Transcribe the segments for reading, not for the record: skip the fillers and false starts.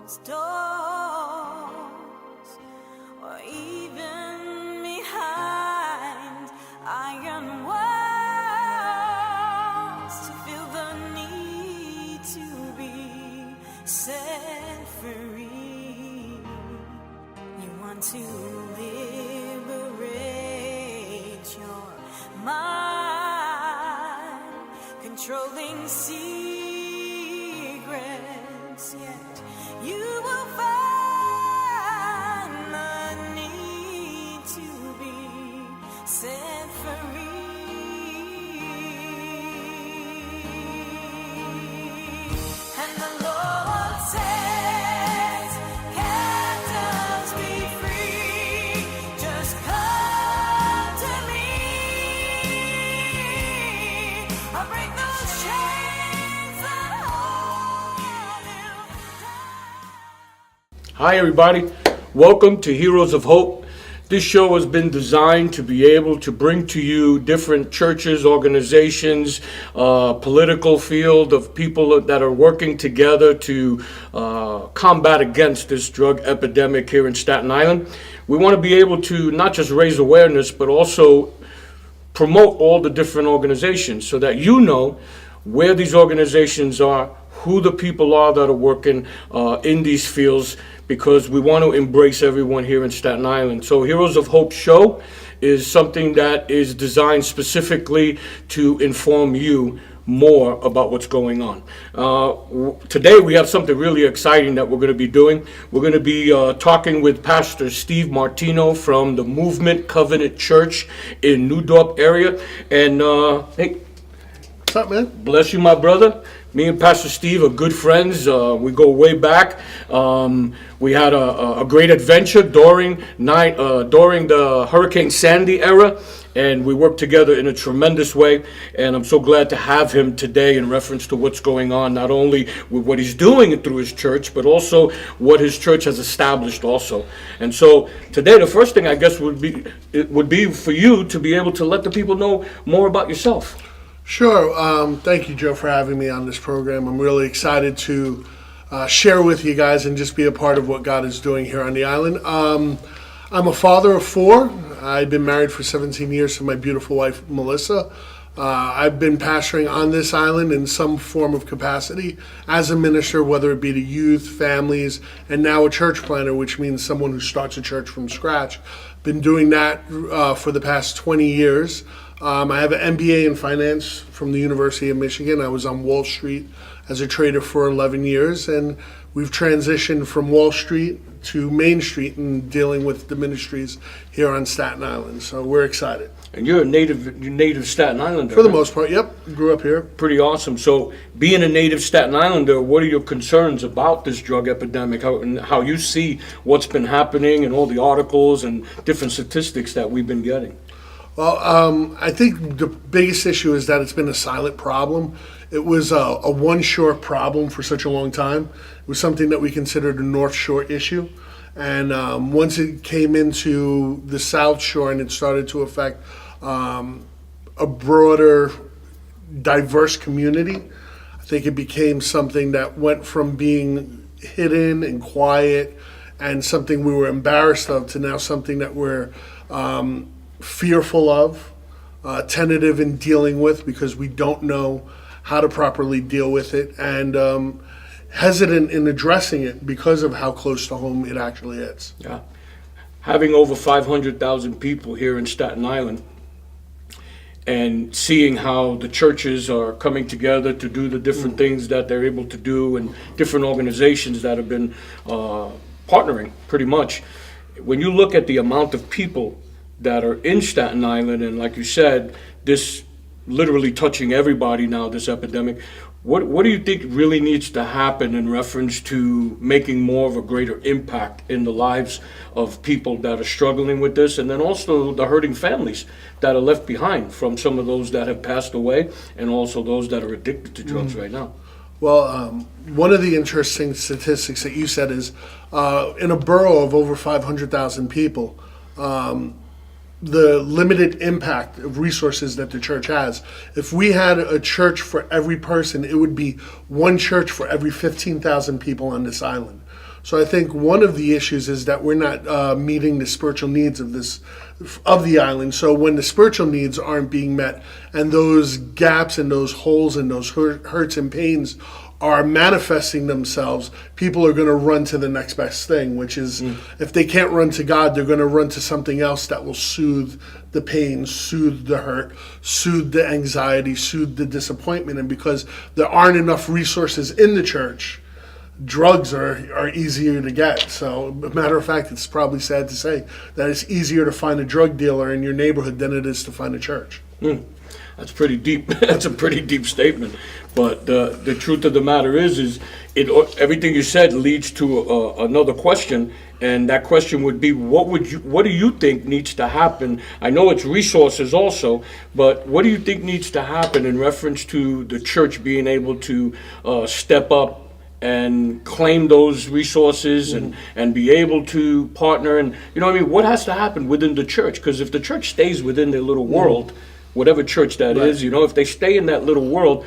closed doors, or even behind iron walls, to feel the need to be set free. You want to liberate your mind, controlling secrets, yet you will find the need to be set free. And the Lord says, captives be free, just come to me. I'll break those chains that hold you down. Hi everybody, welcome to Heroes of Hope. This show has been designed to be able to bring to you different churches, organizations, political field of people that are working together to combat against this drug epidemic here in Staten Island. We want to be able to not just raise awareness, but also promote all the different organizations so that you know where these organizations are, who the people are that are working in these fields, because we want to embrace everyone here in Staten Island. So Heroes of Hope show is something that is designed specifically to inform you more about what's going on. Today we have something really exciting that we're going to be doing. We're going to be talking with Pastor Steve Martino from the Movement Covenant Church in New Dorp area. And hey, What's up, man? bless you, my brother. Me and Pastor Steve are good friends. We go way back. We had a great adventure during the Hurricane Sandy era, and we worked together in a tremendous way. And I'm so glad to have him today in reference to what's going on, not only with what he's doing through his church, but also what his church has established also. And so today, the first thing I guess would be for you to be able to let the people know more about yourself. Sure. Thank you, Joe, for having me on this program. I'm really excited to share with you guys and just be a part of what God is doing here on the island. I'm a father of four. I've been married for 17 years to my beautiful wife, Melissa. I've been pastoring on this island in some form of capacity as a minister, whether it be to youth, families, and now a church planter, which means someone who starts a church from scratch. Been doing that for the past 20 years. I have an MBA in finance from the University of Michigan. I was on Wall Street as a trader for 11 years, and we've transitioned from Wall Street to Main Street and dealing with the ministries here on Staten Island. So we're excited. And you're a native Staten Islander. For the right? most part, yep. Grew up here. Pretty awesome. So being a native Staten Islander, what are your concerns about this drug epidemic? How you see what's been happening and all the articles and different statistics that we've been getting? Well, I think the biggest issue is that it's been a silent problem. It was a one shore problem for such a long time. It was something that we considered a North Shore issue. And once it came into the South Shore and it started to affect a broader, diverse community, I think it became something that went from being hidden and quiet and something we were embarrassed of to now something that we're fearful of, tentative in dealing with because we don't know how to properly deal with it, and hesitant in addressing it because of how close to home it actually is. Yeah. Having over 500,000 people here in Staten Island and seeing how the churches are coming together to do the different things that they're able to do and different organizations that have been partnering pretty much. When you look at the amount of people that are in Staten Island, and like you said, this literally touching everybody now, this epidemic, what do you think really needs to happen in reference to making more of a greater impact in the lives of people that are struggling with this, and then also the hurting families that are left behind from some of those that have passed away and also those that are addicted to drugs right now? Well, one of the interesting statistics that you said is in a borough of over 500,000 people, the limited impact of resources that the church has. If we had a church for every person, it would be one church for every 15,000 people on this island. So I think one of the issues is that we're not meeting the spiritual needs of the island. So when the spiritual needs aren't being met, and those gaps and those holes and those hurts and pains are manifesting themselves, people are going to run to the next best thing, which is if they can't run to God, they're going to run to something else that will soothe the pain, soothe the hurt, soothe the anxiety, soothe the disappointment. And because there aren't enough resources in the church, drugs are easier to get. So, matter of fact, it's probably sad to say that it's easier to find a drug dealer in your neighborhood than it is to find a church. That's pretty deep. That's a pretty deep statement. But the truth of the matter is everything you said leads to another question, and that question would be, what do you think needs to happen? I know it's resources also, but what do you think needs to happen in reference to the church being able to step up and claim those resources and be able to partner? And what has to happen within the church? Because if the church stays within their little world, whatever church that is, if they stay in that little world,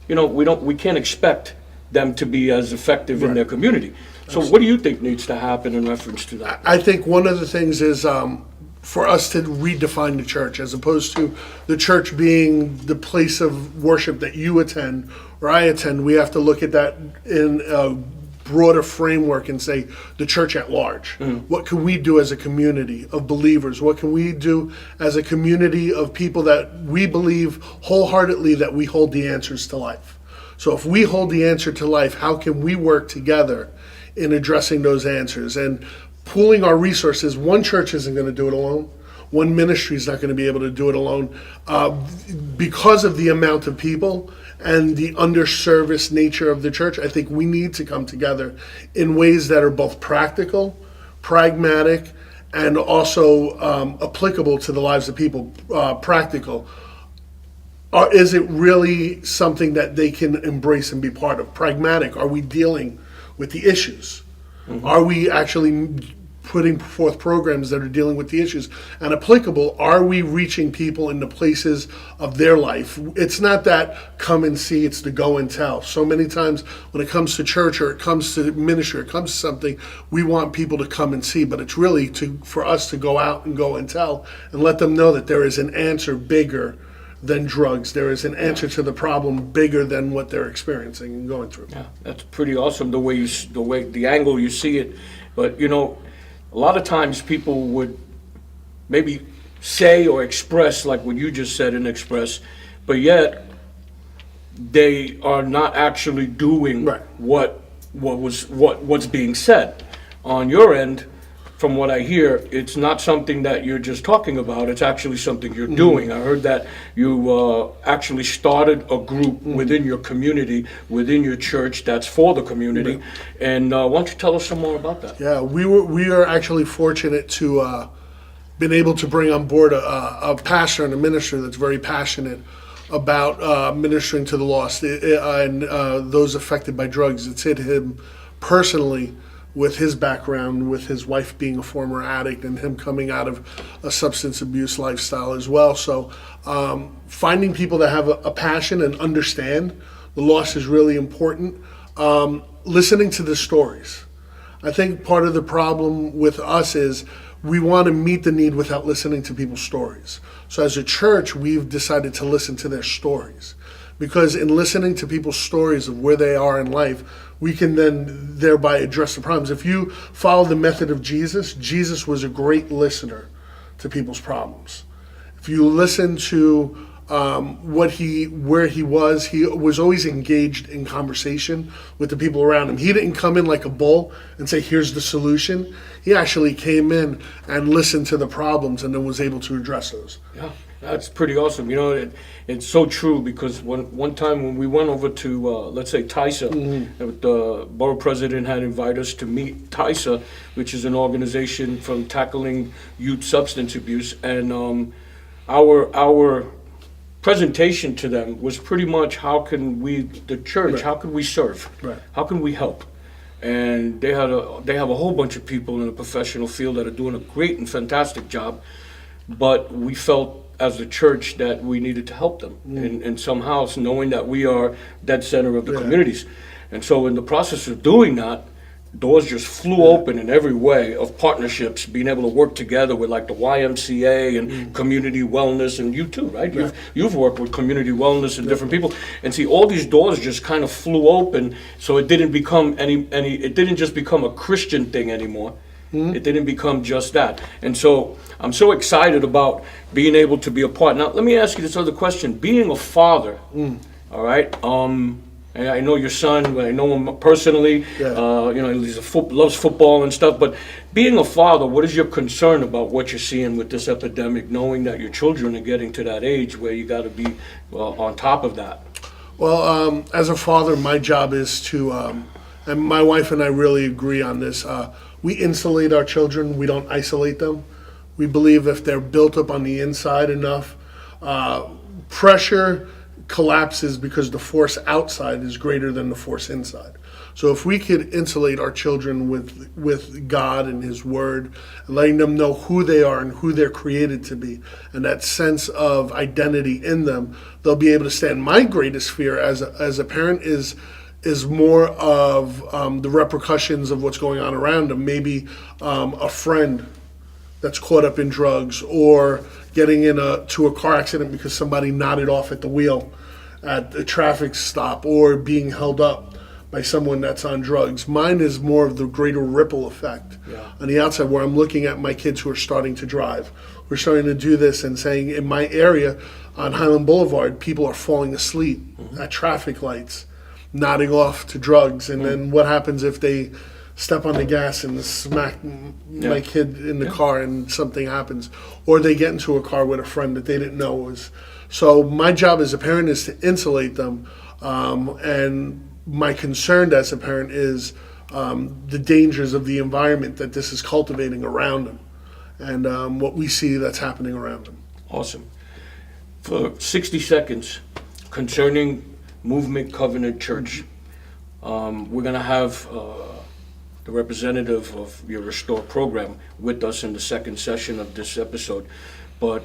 we can't expect them to be as effective in their community. So what do you think needs to happen in reference to that? I think one of the things is for us to redefine the church, as opposed to the church being the place of worship that you attend or I attend. We have to look at that in a broader framework and say the church at large. What can we do as a community of believers? What can we do as a community of people that we believe wholeheartedly that we hold the answers to life? So if we hold the answer to life, how can we work together in addressing those answers? And pooling our resources, one church isn't going to do it alone. One ministry is not going to be able to do it alone because of the amount of people and the underserviced nature of the church. I think we need to come together in ways that are both practical, pragmatic, and also applicable to the lives of people. Practical. Is it really something that they can embrace and be part of? Pragmatic. Are we dealing with the issues? Are we actually putting forth programs that are dealing with the issues? And applicable, are we reaching people in the places of their life? It's not that come and see, it's the go and tell. So many times when it comes to church or it comes to ministry, or it comes to something, we want people to come and see, but it's really for us to go out and go and tell and let them know that there is an answer bigger than drugs. There is an answer to the problem bigger than what they're experiencing and going through. Yeah, that's pretty awesome the angle you see it. But a lot of times people would maybe say or express like what you just said and express, but yet they are not actually doing what's being said. On your end, from what I hear, it's not something that you're just talking about, it's actually something you're doing. I heard that you actually started a group within your community, within your church, that's for the community. And why don't you tell us some more about that? Yeah, we are actually fortunate to been able to bring on board a pastor and a minister that's very passionate about ministering to the lost and those affected by drugs. It's hit him personally with his background, with his wife being a former addict and him coming out of a substance abuse lifestyle as well. So finding people that have a passion and understand the loss is really important. Listening to the stories. I think part of the problem with us is we want to meet the need without listening to people's stories. So as a church, we've decided to listen to their stories. Because in listening to people's stories of where they are in life, we can then thereby address the problems. If you follow the method of Jesus, Jesus was a great listener to people's problems. If you listen to where he was always engaged in conversation with the people around him. He didn't come in like a bull and say, here's the solution. He actually came in and listened to the problems and then was able to address those. Yeah, that's pretty awesome. It's so true, because one time when we went over to, let's say, TISA, the borough president had invited us to meet TISA, which is an organization from tackling youth substance abuse. And our presentation to them was pretty much, how can we, the church, how can we serve? How can we help? And they have a whole bunch of people in the professional field that are doing a great and fantastic job, but we felt as a church that we needed to help them in somehow, knowing that we are dead center of the communities. And so in the process of doing that, doors just flew open in every way of partnerships, being able to work together with like the YMCA and community wellness, and you too, right? You've worked with community wellness and different people, and see all these doors just kind of flew open. So it didn't become it didn't just become a Christian thing anymore. It didn't become just that. And so I'm so excited about being able to be a part. Now, let me ask you this other question. Being a father, all right, and I know your son, I know him personally, he's loves football and stuff, but being a father, what is your concern about what you're seeing with this epidemic, knowing that your children are getting to that age where you got to be on top of that? Well, as a father, my job is to, and my wife and I really agree on this, we insulate our children, we don't isolate them. We believe if they're built up on the inside enough, pressure collapses because the force outside is greater than the force inside. So if we could insulate our children with God and His Word, and letting them know who they are and who they're created to be, and that sense of identity in them, they'll be able to stand. My greatest fear as a parent is more of the repercussions of what's going on around them. Maybe a friend that's caught up in drugs, or getting to a car accident because somebody nodded off at the wheel at a traffic stop, or being held up by someone that's on drugs. Mine is more of the greater ripple effect on the outside, where I'm looking at my kids who are starting to drive. We're starting to do this and saying, in my area on Highland Boulevard, people are falling asleep at traffic lights, nodding off to drugs. And then what happens if they step on the gas and smack my kid in the car and something happens, or they get into a car with a friend that they didn't know was. So my job as a parent is to insulate them, and my concern as a parent is the dangers of the environment that this is cultivating around them, and what we see that's happening around them. Awesome. For 60 seconds concerning Movement Covenant Church, we're going to have the representative of your Restore program with us in the second session of this episode. But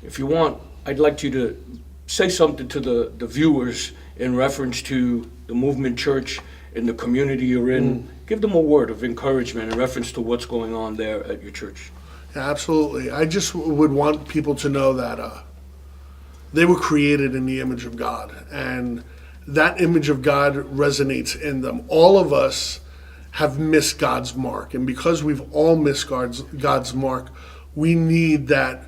if you want, I'd like you to say something to the viewers in reference to the Movement Church in the community you're in. Give them a word of encouragement in reference to what's going on there at your church. Yeah, absolutely. I just would want people to know that they were created in the image of God, and that image of God resonates in them. All of us have missed God's mark, and because we've all missed God's mark, we need that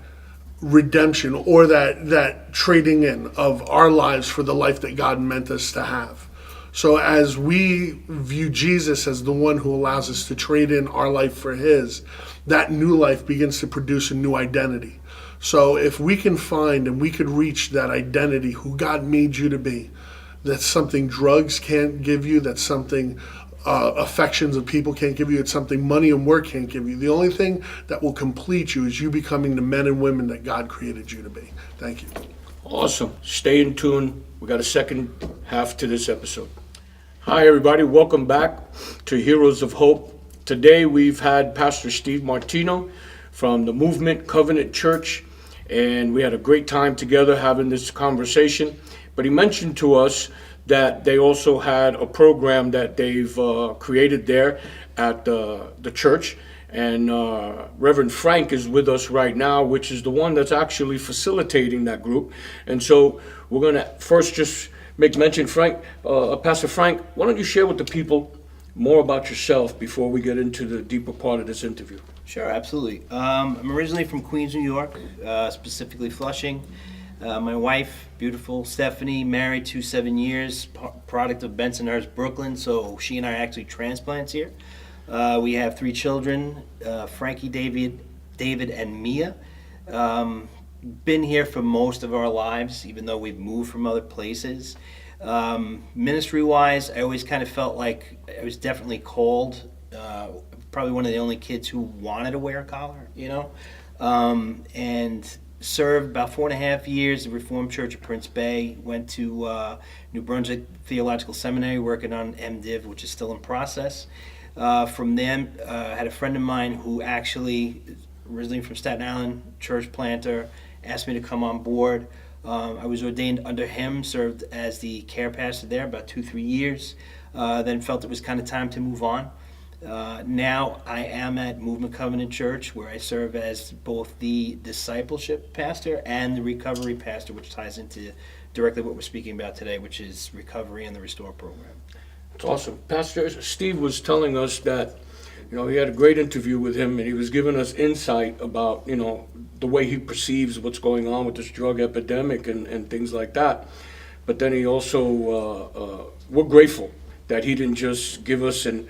redemption, or that trading in of our lives for the life that God meant us to have. So as we view Jesus as the one who allows us to trade in our life for His, that new life begins to produce a new identity. So if we can find and we could reach that identity, who God made you to be, that's something drugs can't give you, that's something affections of people can't give you, it's something money and work can't give you. The only thing that will complete you is you becoming the men and women that God created you to be. Thank you. Awesome. Stay in tune. We got a second half to this episode. Hi, everybody. Welcome back to Heroes of Hope. Today we've had Pastor Steve Martino from the Movement Covenant Church, and we had a great time together having this conversation. But he mentioned to us that they also had a program that they've created there at the church. And Reverend Frank is with us right now, which is the one that's actually facilitating that group. And so we're going to first just make mention, Frank, Pastor Frank, why don't you share with the people more about yourself before we get into the deeper part of this interview? Sure, absolutely. I'm originally from Queens, New York, specifically Flushing. My wife, beautiful Stephanie, married 7 years, product of Bensonhurst, Brooklyn, so she and I are actually transplants here. We have 3 children, Frankie, David, and Mia. Been here for most of our lives, even though we've moved from other places. Ministry-wise, I always kind of felt like I was definitely called, probably one of the only kids who wanted to wear a collar, and served about 4.5 years at Reformed Church of Prince Bay, went to New Brunswick Theological Seminary working on MDiv, which is still in process. From them, had a friend of mine who actually, originally from Staten Island, church planter, asked me to come on board. I was ordained under him, served as the care pastor there about 2-3 years, then felt it was kind of time to move on. Now I am at Movement Covenant Church, where I serve as both the discipleship pastor and the recovery pastor, which ties into directly what we're speaking about today, which is recovery and the Restore program. It's awesome. Pastor Steve was telling us that, he had a great interview with him, and he was giving us insight about, the way he perceives what's going on with this drug epidemic and things like that. But then he also, we're grateful that he didn't just give us an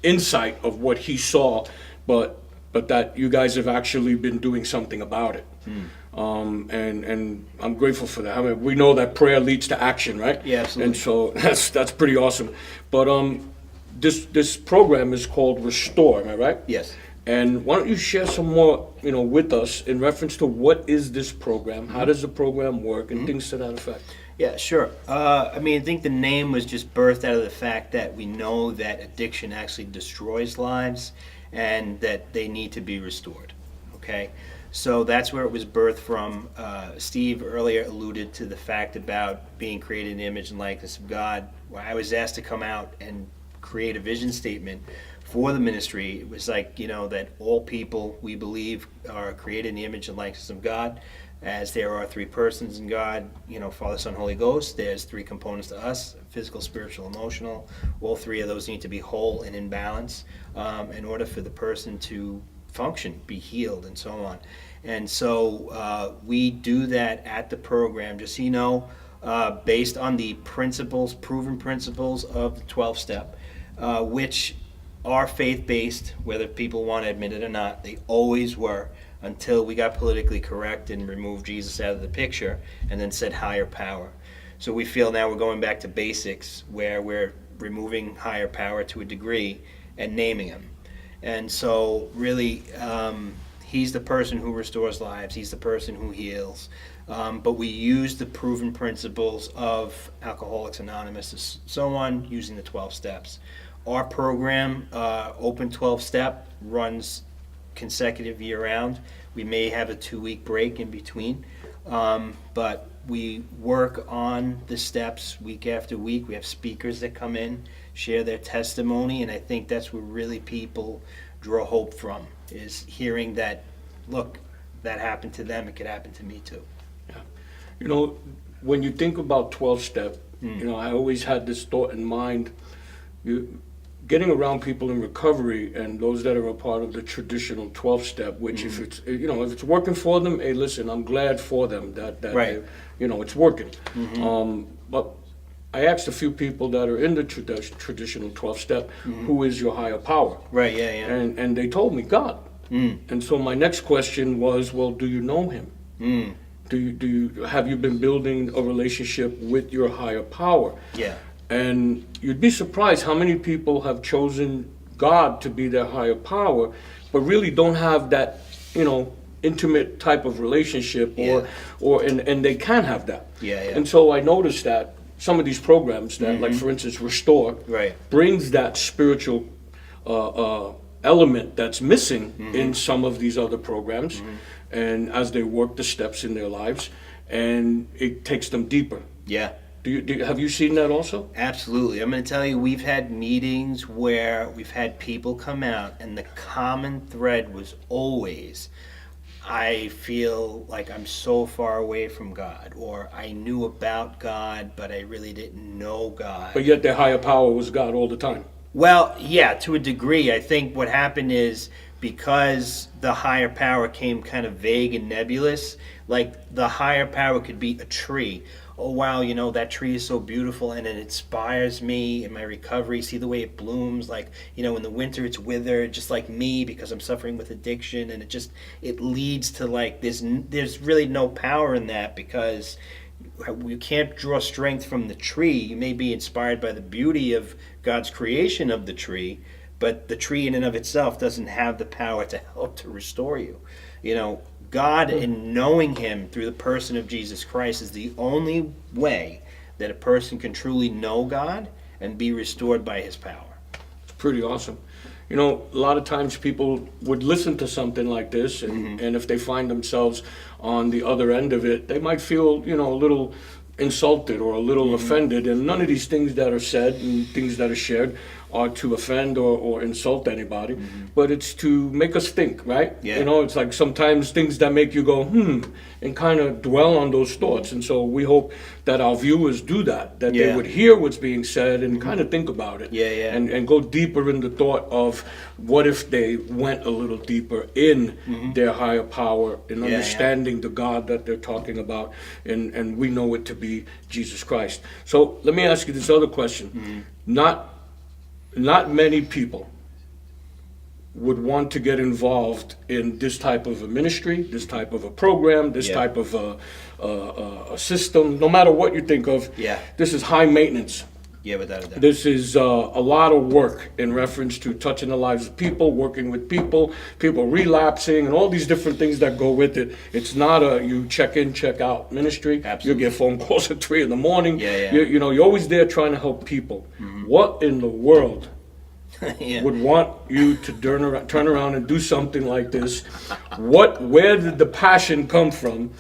insight of what he saw, but that you guys have actually been doing something about it. And I'm grateful for that. I mean, we know that prayer leads to action, right? Yeah, absolutely. And so that's pretty awesome. But this program is called Restore, am I right? Yes. And why don't you share some more, with us in reference to what is this program, how does the program work, and things to that effect. Yeah, sure. I think the name was just birthed out of the fact that we know that addiction actually destroys lives and that they need to be restored. Okay? So that's where it was birthed from. Steve earlier alluded to the fact about being created in the image and likeness of God. When I was asked to come out and create a vision statement for the ministry, it was like, that all people, we believe, are created in the image and likeness of God. As there are three persons in God, Father, Son, Holy Ghost, there's three components to us: physical, spiritual, emotional. All three of those need to be whole and in balance in order for the person to function, be healed, and so on. And so we do that at the program, just so you know, based on the principles, proven principles of the 12-step, which are faith-based, whether people want to admit it or not. They always were, until we got politically correct and removed Jesus out of the picture and then said higher power. So we feel now we're going back to basics, where we're removing higher power to a degree and naming him. And so really, he's the person who restores lives. He's the person who heals. But we use the proven principles of Alcoholics Anonymous and so on, using the 12 steps. Our program, Open 12-Step, runs consecutive year-round. We may have a 2-week break in between, but we work on the steps week after week. We have speakers that come in, share their testimony, and I think that's where really people draw hope from, is hearing that, look, that happened to them, it could happen to me too. Yeah. When you think about 12-step, I always had this thought in mind, getting around people in recovery and those that are a part of the traditional 12-step, which if it's working for them, hey, listen, I'm glad for them that Right. it's working. But I asked a few people that are in the traditional 12-step, who is your higher power? Right, yeah. And they told me God. And so my next question was, well, do you know him? Have you been building a relationship with your higher power? Yeah. And you'd be surprised how many people have chosen God to be their higher power, but really don't have that, intimate type of relationship, and they can have that. Yeah. And so I noticed that some of these programs that, like for instance, Restore, Right. brings that spiritual element that's missing in some of these other programs, and as they work the steps in their lives, and it takes them deeper. Yeah. Have you seen that also? Absolutely. I'm going to tell you, we've had meetings where we've had people come out, and the common thread was always, I feel like I'm so far away from God, or I knew about God, but I really didn't know God. But yet their higher power was God all the time. Well, yeah, to a degree. I think what happened is, because the higher power came kind of vague and nebulous, like the higher power could be a tree. Oh, wow, that tree is so beautiful and it inspires me in my recovery. See the way it blooms, like, in the winter it's withered, just like me, because I'm suffering with addiction. And it leads to like this, there's really no power in that, because you can't draw strength from the tree. You may be inspired by the beauty of God's creation of the tree, but the tree in and of itself doesn't have the power to help to restore you. God, in knowing him through the person of Jesus Christ, is the only way that a person can truly know God and be restored by his power. It's pretty awesome. A lot of times people would listen to something like this, and if they find themselves on the other end of it, they might feel, a little insulted or a little offended, and none of these things that are said and things that are shared are to offend or insult anybody, but it's to make us think, right? Yeah. You know, it's like sometimes things that make you go, and kind of dwell on those thoughts. And so we hope that our viewers do that they Yeah. would hear what's being said and kind of think about it. Yeah, yeah. And go deeper in the thought of what if they went a little deeper in their higher power, in Yeah, understanding the God that they're talking about, and we know it to be Jesus Christ. So let me ask you this other question. Not many people would want to get involved in this type of a ministry, this type of a program, this Yeah. type of a system, no matter what you think of. Yeah. This is high maintenance. Yeah, without a doubt. This is a lot of work in reference to touching the lives of people, working with people, people relapsing, and all these different things that go with it. It's not a you check in, check out ministry. Absolutely. You get phone calls at 3 a.m. Yeah, yeah. You know, you're always there trying to help people. What in the world Yeah. would want you to turn around and do something like this? Where did the passion come from?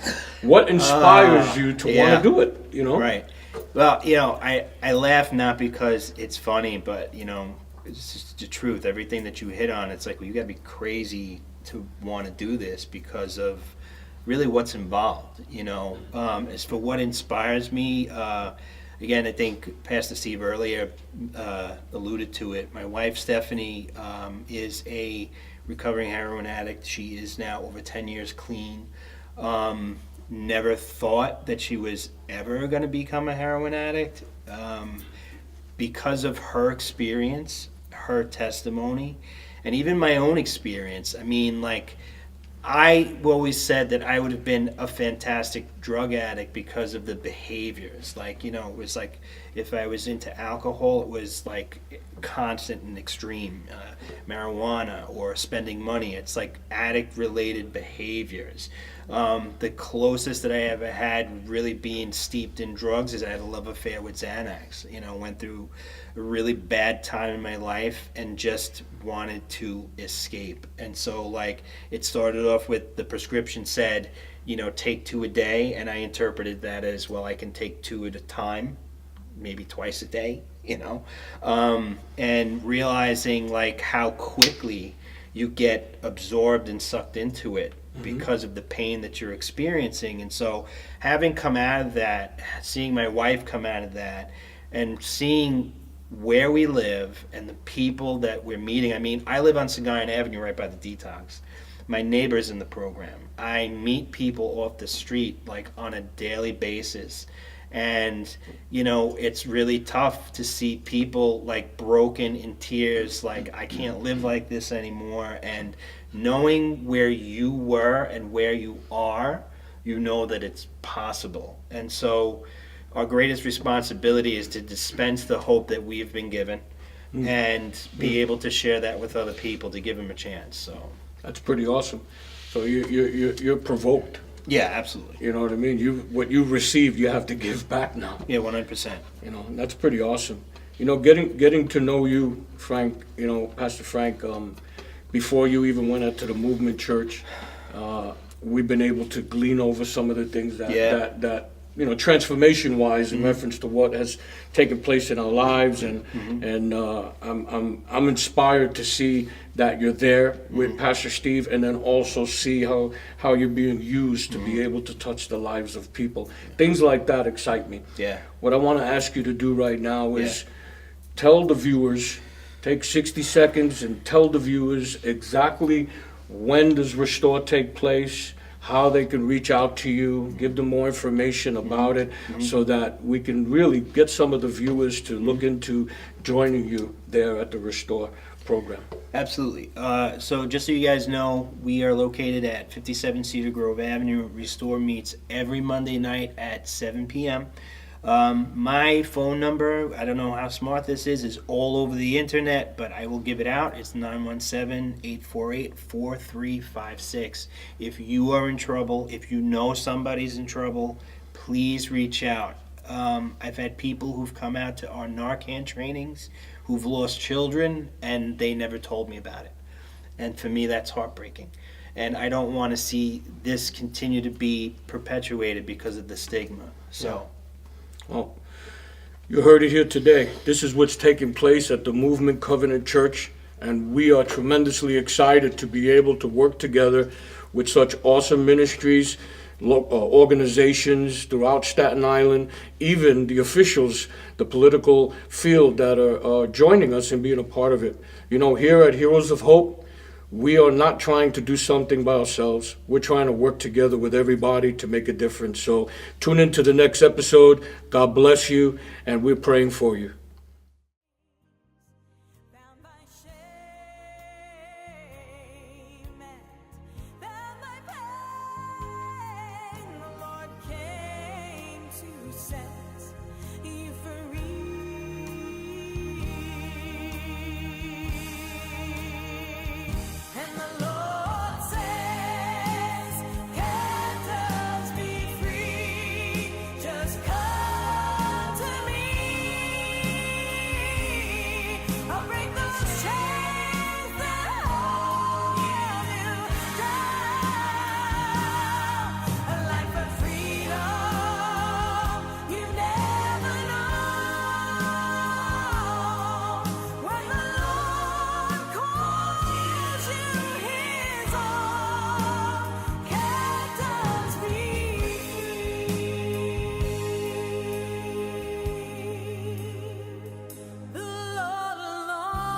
What inspires you to yeah. want to do it? You know, Right. Well, I laugh not because it's funny, but it's just the truth. Everything that you hit on, it's like, well, you got to be crazy to want to do this because of really what's involved. As for what inspires me, again, I think Pastor Steve earlier alluded to it. My wife Stephanie is a recovering heroin addict. She is now over 10 years clean. Never thought that she was ever going to become a heroin addict. Because of her experience, her testimony, and even my own experience. I mean, like, I always said that I would have been a fantastic drug addict because of the behaviors. Like, it was like if I was into alcohol, it was like constant and extreme. Marijuana or spending money, it's like addict-related behaviors. The closest that I ever had really being steeped in drugs is I had a love affair with Xanax. Went through a really bad time in my life and just wanted to escape. And so, like, it started off with the prescription said, take 2 a day, and I interpreted that as, well, I can take 2 at a time, maybe twice a day, and realizing, like, how quickly you get absorbed and sucked into it because of the pain that you're experiencing. And so having come out of that, seeing my wife come out of that, and seeing where we live and the people that we're meeting. I mean, I live on Saginaw Avenue right by the detox. My neighbor's in the program. I meet people off the street like on a daily basis. And, it's really tough to see people like broken in tears, like, I can't live like this anymore. And knowing where you were and where you are, that it's possible. And so our greatest responsibility is to dispense the hope that we've been given and be able to share that with other people, to give them a chance. So that's pretty awesome. So you're provoked. yeah, absolutely. You know what I mean? What you've received, you have to give back now. Yeah, 100%. And that's pretty awesome. Getting to know you, Frank, Pastor Frank, before you even went out to the Movement Church, we've been able to glean over some of the things that transformation-wise, in reference to what has taken place in our lives, and I'm inspired to see that you're there with Pastor Steve, and then also see how you're being used to be able to touch the lives of people. Things like that excite me. Yeah. What I want to ask you to do right now is tell the viewers, take 60 seconds and tell the viewers exactly when does Restore take place, how they can reach out to you, give them more information about it, so that we can really get some of the viewers to look into joining you there at the Restore program. Absolutely. So just so you guys know, we are located at 57 Cedar Grove Avenue. Restore meets every Monday night at 7 p.m. My phone number, I don't know how smart this is all over the internet, but I will give it out. It's 917-848-4356. If you are in trouble, if you know somebody's in trouble, please reach out. I've had people who've come out to our Narcan trainings who've lost children, and they never told me about it. And for me, that's heartbreaking. And I don't want to see this continue to be perpetuated because of the stigma. So. Well, You heard it here today. This is what's taking place at the Movement Covenant Church, and we are tremendously excited to be able to work together with such awesome ministries, organizations throughout Staten Island, even the officials, the political field that are joining us and being a part of it. You know, here at Heroes of Hope, we are not trying to do something by ourselves. We're trying to work together with everybody to make a difference. So tune into the next episode. God bless you, and we're praying for you. Bound by shame and bound by pain, the Lord came to set you free. And the Lord says, "Captives be free. Just come to me. I'll break those chains that hold you down. A life of freedom you never known. When the Lord calls you His own, captives be free. The Lord alone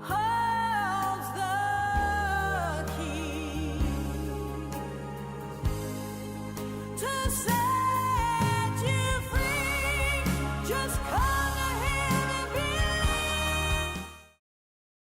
holds the key to set you free. Just come.